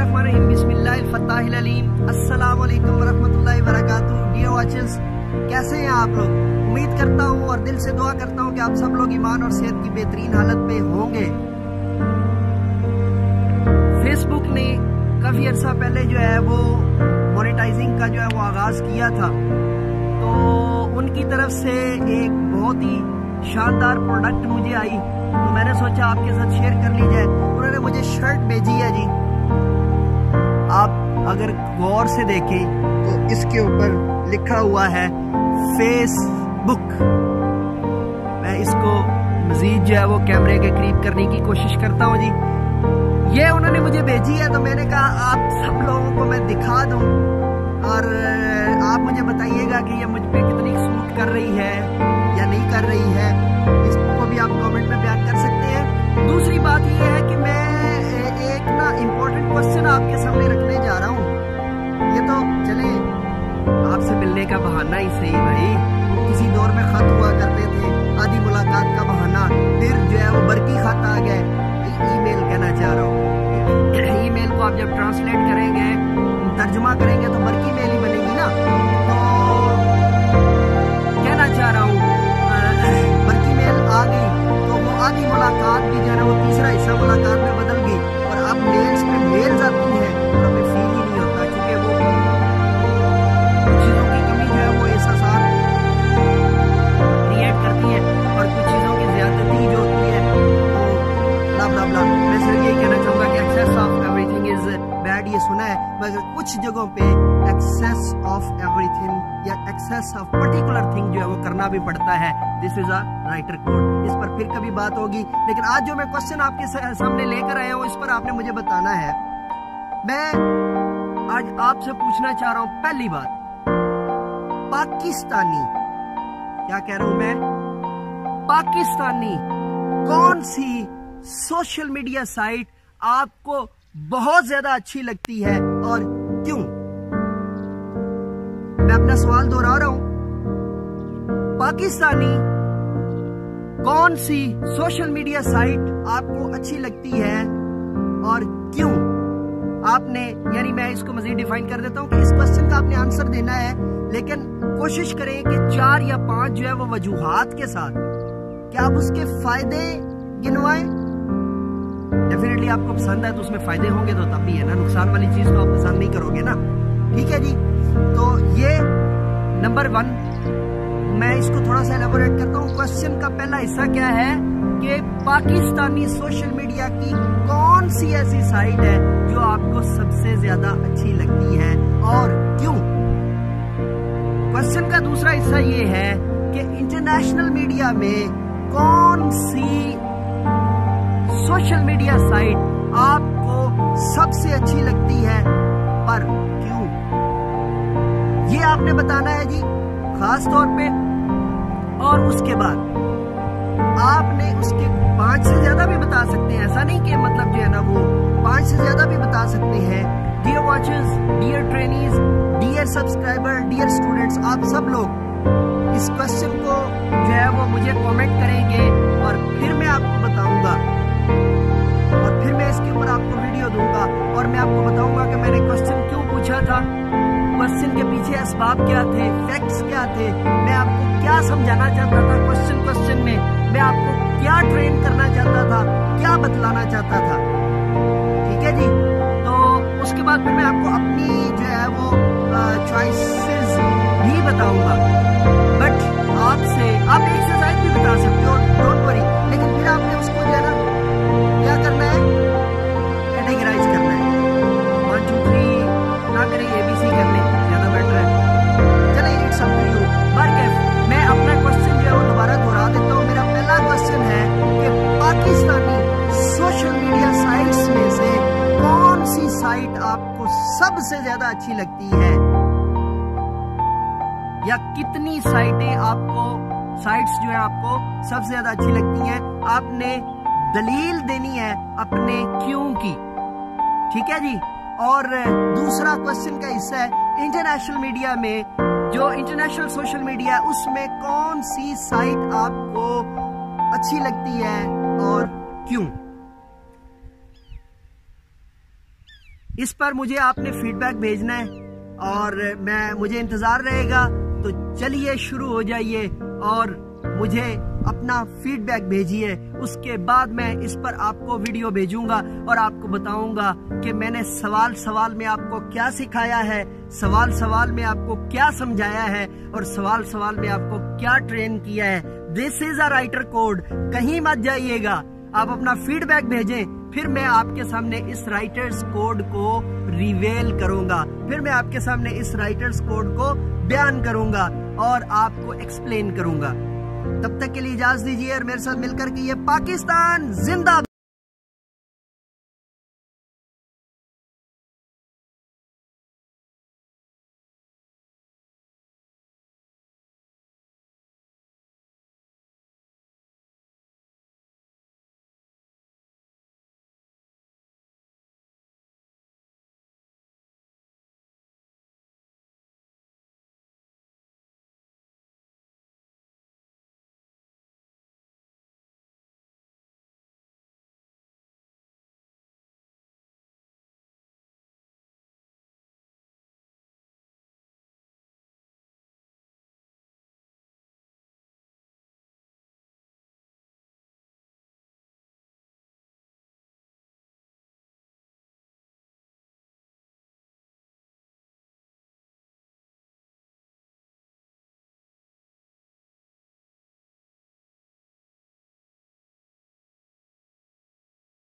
बिस्मिल्लाहिर्रहमानिर्रहीम बिस्मिल्लाहिल-फत्ताहिल-अलीम अस्सलाम वालेकुम वरहमतुल्लाहि वबरकातुहू। डियर वॉचर्स, कैसे हैं आप लोग? उम्मीद करता हूँ और दिल से दुआ करता हूँ कि आप सब लोग ईमान और सेहत की बेहतरीन हालत पे होंगे। फेसबुक ने काफ़ी अर्सा पहले जो है वो मोनेटाइजिंग का जो है वो आगाज़ किया था, तो उनकी तरफ से एक बहुत ही शानदार प्रोडक्ट मुझे आई, तो मैंने सोचा आपके साथ शेयर कर ली जाए। उन्होंने मुझे शर्ट भेजी है जी। आप अगर गौर से देखें तो इसके ऊपर लिखा हुआ है फेसबुक। मैं इसको मजीद जो है वो कैमरे के करीब करने की कोशिश करता हूँ जी। ये उन्होंने मुझे भेजी है, तो मैंने कहा आप सब लोगों को मैं दिखा दूँ और आप मुझे बताइएगा कि ये मुझ पे कितनी सूट कर रही है या नहीं कर रही है। इसको भी आप कमेंट में बयान कर सकते हैं। दूसरी बात ये है कि मैं एक ना इम्पोर्टेंट क्वेश्चन आपके सामने रखने जा रहा हूँ। ये तो चले आपसे मिलने का बहाना ही सही भाई, किसी दौर में खत हुआ करते थे, आधी मुलाकात का बहाना, फिर जो है वो बरकी खत आ गए। ईमेल कहना चाह रहा हूँ, ईमेल को आप जब ट्रांसलेट करेंगे, तर्जुमा करेंगे तो बरकी मेल ही बनेगी ना। तो कहना चाह रहा हूँ बरकी मेल आ गई तो वो आधी मुलाकात भी जो है वो तीसरा हिस्सा मुलाकात में बदल गई, और अब मेल्स पे मेल्स आती है और हमें फील ही नहीं होता, क्योंकि वो कुछ चीज़ों की कमी जो है वो एहसास क्रिएट करती है और कुछ चीज़ों की ज्यादती जो होती है वो ब्ला ब्ला ब्ला। मैं सिर्फ यही कहना चाहूँगा कि excess of everything is bad, ये सुना है, मगर कुछ जगहों पे एक्सेस ऑफ एवरीथिंग या एक्सेस ऑफ पर्टिकुलर थिंग जो है वो करना भी पड़ता है। This is a writer code. इस पर फिर कभी बात होगी, लेकिन आज जो मैं क्वेश्चन आपके सामने लेकर आया हूँ इस पर आपने मुझे बताना है। मैं आज आपसे पूछना चाह रहा हूँ, पहली बात, पाकिस्तानी, क्या कह रहा हूं मैं, पाकिस्तानी कौन सी सोशल मीडिया साइट आपको बहुत ज्यादा अच्छी लगती है और क्यों? मैं अपना सवाल दोहरा रहा हूं, पाकिस्तानी कौन सी सोशल मीडिया साइट आपको अच्छी लगती है और क्यों? आपने, यानी मैं इसको मजीद डिफाइन कर देता हूं कि इस क्वेश्चन का आपने आंसर देना है, लेकिन कोशिश करें कि 4 या 5 जो है वो वजूहात के साथ, क्या आप उसके फायदे गिनवाएं। डेफिनेटली आपको पसंद है तो उसमें फायदे होंगे तो तब भी है ना, नुकसान वाली चीज तो आप पसंद नहीं करोगे ना। ठीक है जी, तो ये नंबर 1। मैं इसको थोड़ा सा एलाबोरेट करता हूँ। क्वेश्चन का पहला हिस्सा क्या है कि पाकिस्तानी सोशल मीडिया की कौन सी ऐसी साइट है जो आपको सबसे ज्यादा अच्छी लगती है और क्यों? क्वेश्चन का दूसरा हिस्सा ये है कि इंटरनेशनल मीडिया में कौन सी सोशल मीडिया साइट आपको सबसे अच्छी लगती है पर क्यों? ये आपने बताना है जी खास तौर पे। और उसके बाद आपने उसके 5 से ज्यादा भी बता सकते हैं, ऐसा नहीं कि मतलब जो है ना वो 5 से ज्यादा भी बता सकते हैं। Dear watchers, dear trainees, dear subscriber, dear students, आप सब लोग इस क्वेश्चन को जो है वो मुझे कमेंट करेंगे और फिर मैं आपको बताऊंगा, और फिर मैं इसके ऊपर आपको वीडियो दूंगा और मैं आपको बताऊंगा कि मैंने क्वेश्चन क्यों पूछा था, क्वेश्चन के पीछे असबाब क्या थे, फैक्ट्स क्या थे, मैं आपको क्या समझाना चाहता था क्वेश्चन में, मैं आपको क्या ट्रेन करना चाहता था, क्या बतलाना चाहता था। ठीक है जी, तो उसके बाद फिर मैं आपको अपनी जो है वो चॉइसेस भी बताऊंगा। बट आपसे आप एक्सरसाइज भी बता सकते हो, डोंट वरी, लेकिन फिर आपने उसको जो है ना क्या करना है, कैटेगराइज करना है। 1 2 3 ना करें, ABC कर लें, ज्यादा बेटर है। चलिए, इट्स अप टू यू। बरकैफ मैं अपना क्वेश्चन जो है वो दोबारा दोहरा देता हूँ। मेरा पहला क्वेश्चन है कि पाकिस्तानी सोशल मीडिया साइट्स में से कौन सी साइट आपको सबसे ज्यादा अच्छी लगती है, या कितनी साइटें आपको, साइट्स जो है आपको सबसे ज्यादा अच्छी लगती हैं। आपने दलील देनी है अपने क्यों की। ठीक है जी। और दूसरा क्वेश्चन का हिस्सा है इंटरनेशनल मीडिया में, जो इंटरनेशनल सोशल मीडिया है उसमें कौन सी साइट आपको अच्छी लगती है और क्यों? इस पर मुझे आपने फीडबैक भेजना है और मुझे इंतज़ार रहेगा। तो चलिए शुरू हो जाइए और मुझे अपना फीडबैक भेजिए। उसके बाद मैं इस पर आपको वीडियो भेजूंगा और आपको बताऊंगा कि मैंने सवाल में आपको क्या सिखाया है, सवाल में आपको क्या समझाया है और सवाल में आपको क्या ट्रेन किया है। This is a writer code. कहीं मत जाइएगा, आप अपना फीडबैक भेजें, फिर मैं आपके सामने इस राइटर्स कोड को रिवेल करूंगा, फिर मैं आपके सामने इस राइटर्स कोड को बयान करूंगा और आपको एक्सप्लेन करूंगा। तब तक के लिए इजाजत दीजिए और मेरे साथ मिलकर के ये पाकिस्तान जिंदाबाद।